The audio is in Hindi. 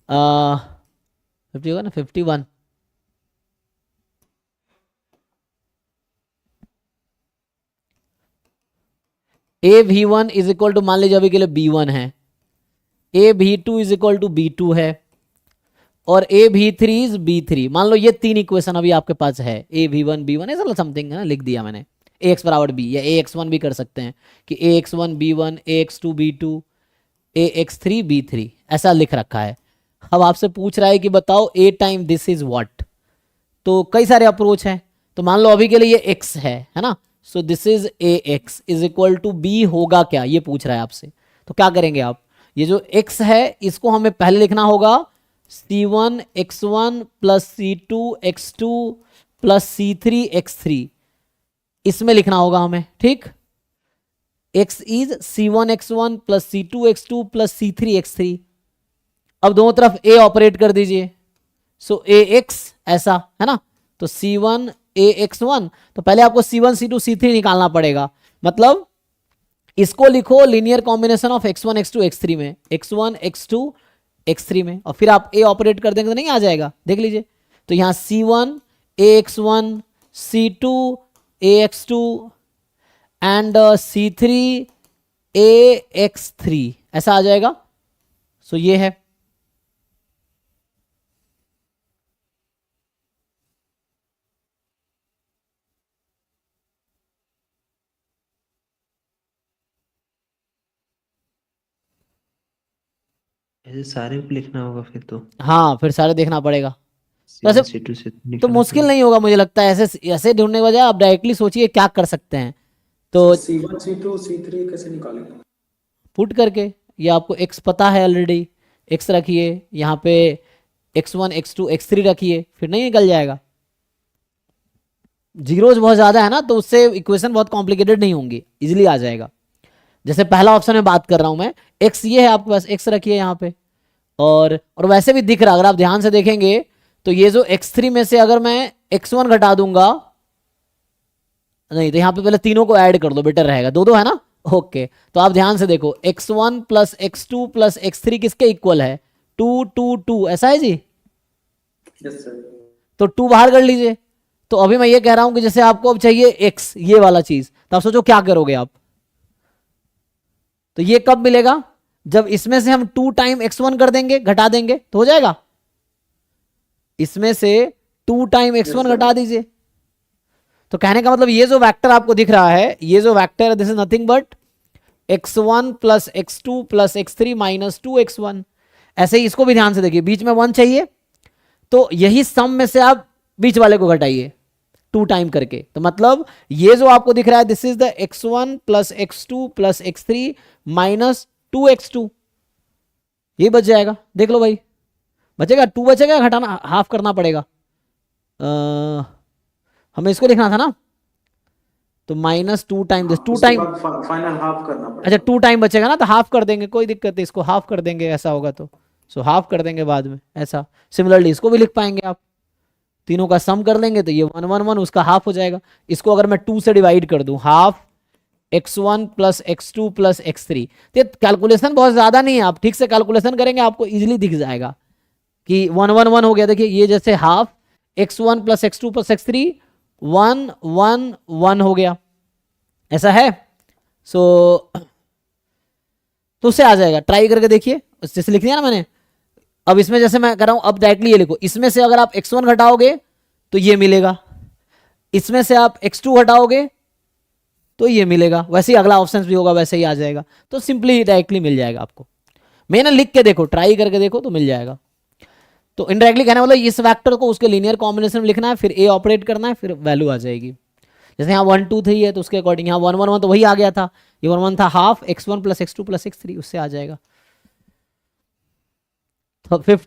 50 होगा ना, 51। A v1 is equal to, मान लीजिए अभी के लिए B1 है, A v2 is equal to B2 है, और A v3 इज B3। मान लो ये तीन इक्वेशन अभी आपके पास है, A v1 B1 ऐसा समथिंग है ना, लिख दिया मैंने Ax बराबर B, या Ax1 भी कर सकते हैं कि Ax1 B1 Ax2 B2 Ax3 B3 ऐसा लिख रखा है। अब आपसे पूछ रहा है कि बताओ A time this is what. तो कई सारे अप्रोच हैं, तो मान लो अभी के लिए ये x है ना, so this is Ax is equal to B होगा क्या, ये पूछ रहा है आपसे। तो क्या करेंगे आप, ये जो x है इसको हमें पहले लिखना होगा C1 x1 plus C2 x2 plus C3 x3, इसमें लिखना होगा हमें, ठीक। x is C1 x1 plus C2 x2 plus C3 x3। अब दोनों तरफ a ऑपरेट कर दीजिए, सो Ax ऐसा है ना, तो C1 Ax1, तो पहले आपको C1 C2 C3 निकालना पड़ेगा। मतलब इसको लिखो linear combination of x1 x2 x3 में, x1 x2 x3 में, और फिर आप a ऑपरेट कर देंगे तो नहीं आ जाएगा, देख लीजिए। तो यहां C1 Ax1 C2 Ax2 and C3 Ax3 ऐसा आ जाएगा। सो ये है, ऐसे सारे को लिखना होगा फिर तो। हाँ फिर सारे देखना पड़ेगा। वैसे C1 C2 से तो निकालना मुश्किल पड़ेगा। नहीं होगा मुझे लगता है, ऐसे ऐसे ढूंढने के बजाय आप डायरेक्टली सोचिए क्या कर सकते हैं। सर तो C1 C2 C3 कैसे निकालेंगे? पुट करके, ये आपको x पता है ऑलरेडी, x रखिए यहाँ पे, x1 x2 x3 रखिए, फिर नहीं निकल जाएगा। जीरोज बहुत ज्यादा है ना, तो उससे इक्वेशन बहुत कॉम्प्लिकेटेड नहीं होंगी, इजिली आ जाएगा। जैसे पहला ऑप्शन में बात कर रहा हूं मैं, x ये है आपके पास, x रखिए यहाँ पे, और वैसे भी दिख रहा, अगर आप ध्यान से देखेंगे तो ये जो x3 में से अगर मैं x1 घटा दूंगा, नहीं तो यहाँ पे पहले तीनों को ऐड कर दो, बेटर रहेगा, दो दो है ना, ओके। तो आप ध्यान से देखो, x1 plus x2 plus x3 किसके इक्वल है, 2 2 2, ऐसा है जी। Yes sir. तो 2 बाहर कर लीजिए। तो अभी मैं ये कह रहा हूं कि जैसे आपको अब चाहिए x, ये वाला चीज, तो आप सोचो क्या करोगे आप। तो ये कब मिलेगा, जब इसमें से हम 2 टाइम x1 कर देंगे, घटा देंगे तो हो जाएगा। इसमें से 2 टाइम यस x1 सर। घटा दीजिए। तो कहने का मतलब ये जो वेक्टर आपको दिख रहा है, ये जो vector, this is nothing but x1 plus x2 plus x3 minus 2x1। ऐसे ही इसको भी ध्यान से देखिए, बीच में 1 चाहिए, तो यही सम में से आप बीच वाले को घटाइए 2 टाइम करके। तो मतलब ये जो आपको दिख रहा है, this is the x1 plus x2 plus x3 minus 2x2, ये बच जाएगा। देख लो भाई, बचेगा 2, बचेगा, घटाना हाफ करना पड़ेगा। हमें इसको लिखना था ना, तो माइनस 2 टाइम दिस, 2 उसके टाइम, बाद फाइनल हाफ करना अच्छा पड़ेगा। 2 टाइम बचेगा ना, तो हाफ कर देंगे, कोई दिक्कत नहीं, इसको हाफ कर देंगे ऐसा होगा तो। सो हाफ कर देंगे बाद में ऐसा। सिमिलरली इसको भी लिख पाएंगे आप, तीनों का सम कर लेंगे तो ये 1 1 1 उसका हाफ हो जाएगा। इसको अगर मैं 2 से डिवाइड कर दूं, half x1 plus x2 plus x3, तो कैलकुलेशन बहुत ज्यादा नहीं है, आप ठीक से कैलकुलेशन करेंगे आपको इजिली दिख जाएगा कि 1 1 1 हो गया। देखिए ये जैसे half x1 plus x2 plus x3 1 1 1 हो गया, ऐसा है। सो तो उससे आ जाएगा, ट्राई करके देखिए, जैसे लिख दिया ना मैंने। अब इसमें जैसे मैं कर रहा हूं, अब डायरेक्टली ये लिखो, इसमें से अगर आप x1 घटाओगे तो ये मिलेगा, इसमें से आप x2 हटाओगे तो ये मिलेगा, वैसे ही अगला ऑप्शन भी होगा, वैसे ही आ जाएगा। तो सिंपली डायरेक्टली मिल जाएगा आपको, मैंने लिख के देखो, ट्राई करके देखो तो मिल जाएगा। तो इनडायरेक्टली कहने वाला इस वेक्टर को उसके लीनियर कॉम्बिनेशन में लिखना है, फिर ए ऑपरेट करना है, फिर वैल्यू आ जाएगी। जैसे यहाँ 1 2 3 है तो उसके अकॉर्डिंग यहाँ 1 1 1 तो वही आ गया था, ये 1 1 था, half x1 plus x2 plus x3, उससे आ जाएगा। तो 50